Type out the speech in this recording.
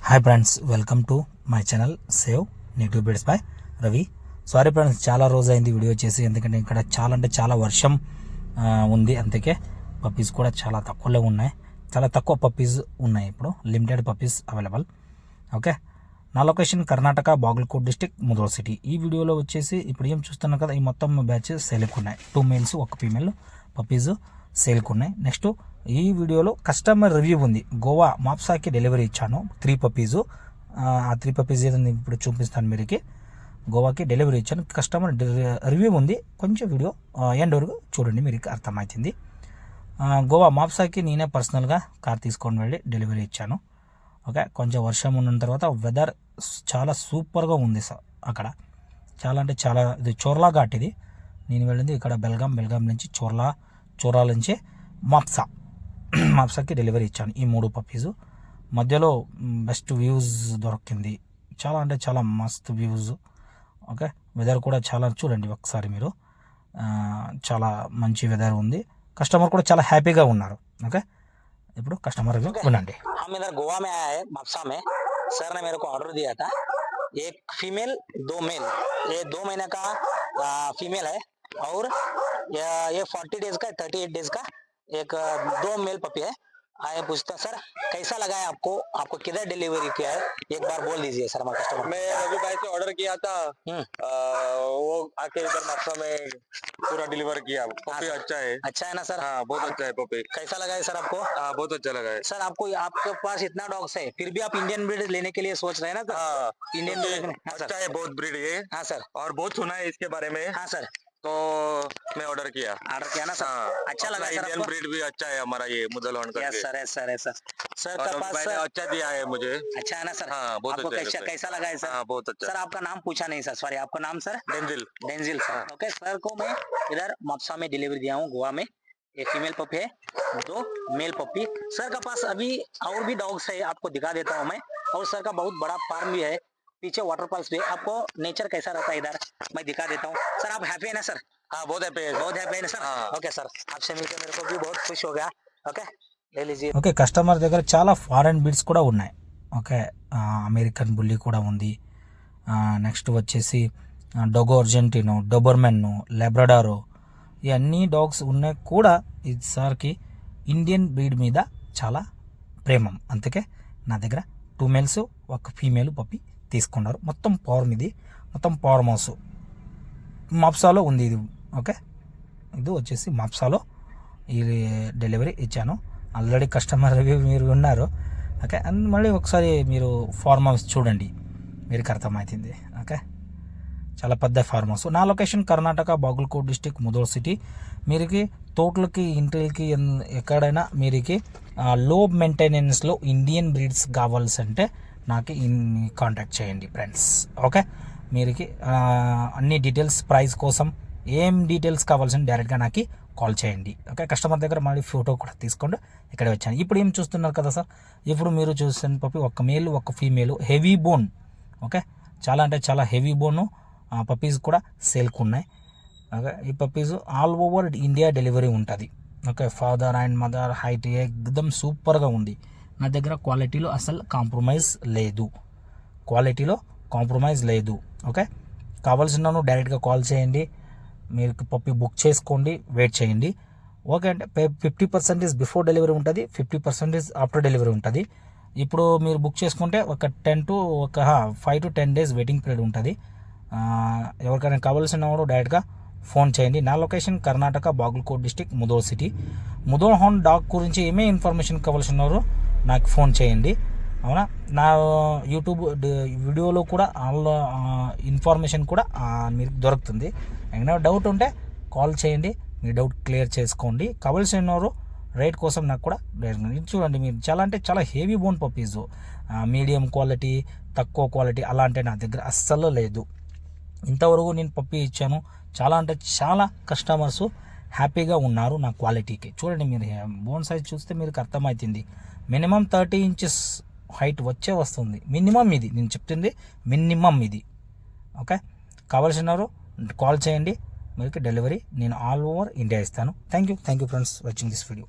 Hi friends, welcome to my channel save negative bids by Ravi. Sorry friends, చాలా రోజు అయింది video చేసి, ఎందుకంటే ఇక్కడ చాలా వర్షం ఉంది. అందుకే పప్పీస్ కూడా చాలా తక్కువలో ఉన్నాయి. చాలా తక్కువ పప్పీస్ ఉన్నాయి, ఇప్పుడు లిమిటెడ్ పప్పీస్ అవైలబుల్. ఓకే, నా location Karnataka, Bagalkot district, Mudhol city. ఈ వీడియోలో వచ్చేసి ఇప్పుడు ఏం చూస్తున్నాం కదా, ఈ మొత్తం బ్యాచ్ సేల్కి ఉన్నాయి. 2 మేల్స్ 1 ఫీమేల్ పప్పీస్ సేల్కి ఉన్నాయి. నెక్స్ట్ ఈ వీడియోలో కస్టమర్ రివ్యూ ఉంది. గోవా మాప్సాకి డెలివరీ ఇచ్చాను 3 పప్పీస్. ఆ 3 పప్పీస్ ఏదైనా ఇప్పుడు చూపిస్తాను మీరుకి. గోవాకి డెలివరీ ఇచ్చాను, కస్టమర్ రివ్యూ ఉంది. కొంచెం వీడియో ఎండ్ వరకు చూడండి, మీకు అర్థమవుతుంది. గోవా మాప్సాకి నేనే పర్సనల్గా కార్ తీసుకొని వెళ్ళి డెలివరీ ఇచ్చాను. ఓకే, కొంచెం వర్షం ఉన్న తర్వాత వెదర్ చాలా సూపర్గా ఉంది సార్. అక్కడ చాలా అంటే చాలా, ఇది చోర్లా ఘాట్. ఇది నేను వెళ్ళింది ఇక్కడ బెల్గాం నుంచి చోర్లా నుంచి మాప్సాకి డెలివరీ ఇచ్చాను. ఈ 3 పప్పీస్ మధ్యలో బెస్ట్ వ్యూస్ దొరికింది. చాలా అంటే చాలా మస్త్ వ్యూస్. ఓకే, వెదర్ కూడా చాలా, చూడండి ఒకసారి మీరు, చాలా మంచి వెదర్ ఉంది. కస్టమర్ కూడా చాలా హ్యాపీగా ఉన్నారు. ఓకే, ఇప్పుడు కस्टमर रिव्यू सुनेंगे। हम इधर गोवा में आए हैं, माप्सा में। सर ने मेरे को ऑर्डर दिया था, 1 फीमेल 2 मेल। ये 2 महीने का फीमेल है और ये 40 डेज का 38 डेज का एक 2 मेल पपी है। आए पूछता सर कैसा लगा है आपको, आपको किधर डिलीवरी किया है, एक बार बोल दीजिए सर। हमारे कस्टमर, मैं रवि भाई से ऑर्डर किया था, वो आके इधर माप्सा में पूरा डिलीवर किया। पपी अच्छा है। अच्छा है ना सर? हाँ, बहुत अच्छा है पपी। कैसा लगा है सर आपको? हाँ, बहुत अच्छा लगा है सर। आपको, आपके पास इतना डॉग्स है, फिर भी आप इंडियन ब्रीड लेने के लिए सोच रहे हैं ना सर? हाँ, इंडियन ब्रीड अच्छा है, बहुत ब्रीड है। हाँ सर, और बहुत सुना है इसके बारे में, हाँ सर, तो मैं ऑर्डर किया ना सर? हाँ, अच्छा लगा सर इंडियन आपको? ब्रीड भी अच्छा है हमारा, ये मुदलवन यस करके। Sir, yes sir, yes sir. Sir और का पास मैंने अच्छा दिया है मुझे। अच्छा है ना सर? हाँ, बहुत आपको अच्छा है कैसा सर। कैसा लगा है सर? हाँ, बहुत अच्छा। सर आपका नाम पूछा नहीं सर, सॉरी, आपका नाम सर? Denzil sir. हाँ। ओके, सर को मैं इधर माप्सा में डिलीवरी दिया हूँ, गोवा में। एक फीमेल पपी है, 2 मेल पपी। सर का पास अभी और भी डॉग्स है, आपको दिखा देता हूँ मैं। और सर का बहुत बड़ा फार्म भी है, पीछे वाटरफॉल्स भी है। आपको नेचर कैसा रहता है इधर मैं दिखा देता हूँ। सर आप हैप्पी है ना सर? हाँ, बहुत हैप्पी है, बहुत हैप्पी है ना सर? हाँ। ओके सर, आपसे मिलकर मेरे को भी बहुत खुश हो गया। ओके, ले लीजिए। ఓకే, కస్టమర్ దగ్గర చాలా ఫారెన్ బీడ్స్ కూడా ఉన్నాయి. ఓకే, అమెరికన్ బుల్లీ కూడా ఉంది. నెక్స్ట్ వచ్చేసి డొగో అర్జెంటీనో, డొబర్మెన్ను, లెబ్రడారో, ఈ అన్ని డాగ్స్ ఉన్నాయి కూడా. ఇది సార్కి ఇండియన్ బ్రీడ్ మీద చాలా ప్రేమం, అందుకే నా దగ్గర 2 మేల్స్ 1 ఫీమేల్ పప్పి తీసుకున్నారు. మొత్తం ఫార్మ్, ఇది మొత్తం ఫార్మ్ హౌస్ మాప్సాలో ఉంది ఇది. ఓకే, ఇది వచ్చేసి మాప్సాలో ఈ డెలివరీ ఇచ్చాను. ఆల్రెడీ కస్టమర్ రివ్యూ మీరు ఉన్నారు. ఓకే, అండ్ మళ్ళీ ఒకసారి మీరు ఫార్మ్ హౌస్ చూడండి, మీకు అర్థమవుతుంది. ఓకే, చాలా పెద్ద ఫార్మ్ హౌస్. నా location Karnataka, Bagalkot district, Mudhol city. మీరుకి తోటలకి, ఇంటికి ఎక్కడైనా మీరుకి లో మెయింటెనెన్స్లో ఇండియన్ బ్రీడ్స్ కావాల్సింటే నాకు కాంటాక్ట్ చేయండి ఫ్రెండ్స్. ఓకే, మీరుకి అన్ని డీటెయిల్స్, ప్రైస్ కోసం ఏం డీటెయిల్స్ కావాల్సిన డైరెక్ట్గా నాకు కాల్ చేయండి. ఓకే, కస్టమర్ దగ్గర మళ్ళీ ఫోటో కూడా తీసుకోండి. ఇక్కడే వచ్చాను. ఇప్పుడు ఏం చూస్తున్నారు కదా సార్, ఇప్పుడు మీరు చూసిన పప్పి 1 male 1 female, heavy bone. Okay, చాలా అంటే చాలా హెవీ బోను పప్పీస్ కూడా సేల్కి ఉన్నాయి. ఓకే, ఈ puppies all over India delivery ఉంటుంది. Okay, father and mother height ఎక్దమ్ సూపర్గా ఉంది. నా దగ్గర క్వాలిటీలో అసలు కాంప్రమైజ్ లేదు. ఓకే, కావాల్సిన డైరెక్ట్గా కాల్ చేయండి. మీరు పప్పి బుక్ చేసుకోండి, వెయిట్ చేయండి. ఓకే, అంటే 50% బిఫోర్ డెలివరీ ఉంటుంది, 50% ఆఫ్టర్ డెలివరీ ఉంటుంది. ఇప్పుడు మీరు బుక్ చేసుకుంటే ఒక 5 to 10 డేస్ వెయిటింగ్ పీరియడ్ ఉంటుంది. ఎవరికైనా కావాల్సిన వాడు డైరెక్ట్గా ఫోన్ చేయండి. నా location Karnataka, Bagalkot district, Mudhol city. Mudhol horn dog గురించి ఏమే ఇన్ఫర్మేషన్ కావాల్సిన వారు నాకు ఫోన్ చేయండి. అవునా, నా యూట్యూబ్ వీడియోలో కూడా ఇన్ఫర్మేషన్ కూడా మీకు దొరుకుతుంది. ఏమైనా డౌట్ ఉంటే కాల్ చేయండి, మీ డౌట్ క్లియర్ చేసుకోండి. కావాల్సిన వారు రేట్ కోసం నాకు కూడా చూడండి. మీరు చాలా అంటే చాలా heavy bone puppies, medium quality, తక్కువ క్వాలిటీ అలా అంటే నా దగ్గర అస్సలు లేదు. ఇంతవరకు నేను పప్పీ ఇచ్చాను, చాలా అంటే చాలా కస్టమర్స్ హ్యాపీగా ఉన్నారు నా క్వాలిటీకి. చూడండి, మీరు బోన్ సైజ్ చూస్తే మీకు అర్థమవుతుంది. మినిమం 30 ఇంచెస్ హైట్ వస్తుంది మినిమం. ఇది నేను చెప్తుంది మినిమం ఇది. ఓకే, కావాల్సిన వారు కాల్ చేయండి, మీకు డెలివరీ నేను ఆల్ ఓవర్ ఇండియా ఇస్తాను. Thank you friends watching this video.